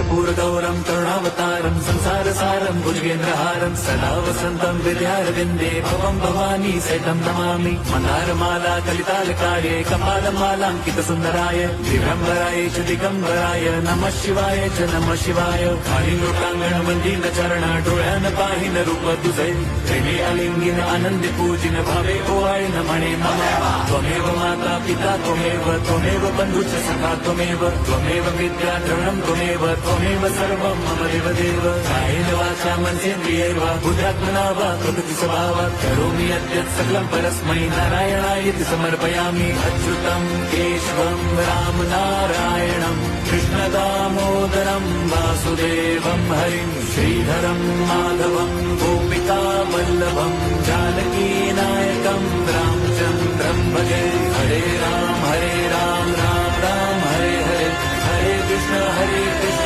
कर्पूरगौरं करुणावतारं संसारसारं भुजगेन्द्रहारं सदा वसन्तं विद्यारविन्दे भवं भवानी सहितं नमामि। मन्दारमाला कलितालकाये कपालमालाङ्कितसुन्दराय दिगम्बराय च दिगम्बराय नमः शिवाय च नमः शिवाय। कालिंगोटांगण चरण डोळ्यान पाहिन रूप तुझे प्रेमी अलिंगिन आनंदी पूजिन भावे ओवाय न म्हणे मम। त्वमेव माता पिता त्वमेव बंधुश्च सखा त्वमेव विद्या द्रवणं त्वमेव सर्वं मम देवदेव। कायेन वाचा मनसेन्द्रियैर्वा बुद्ध्यात्मना वा प्रकृति स्वभावात् करोमि यद्यत् सकलं परस्मै नारायणायति समर्पयामि। अच्युतं केशवं राम नारायणं कृष्णदामोदरं वासुदेवं हरिं श्रीधरं माधवं गोपिका वल्लभं जानकी नायकं रामचन्द्रं भजे। हरे राम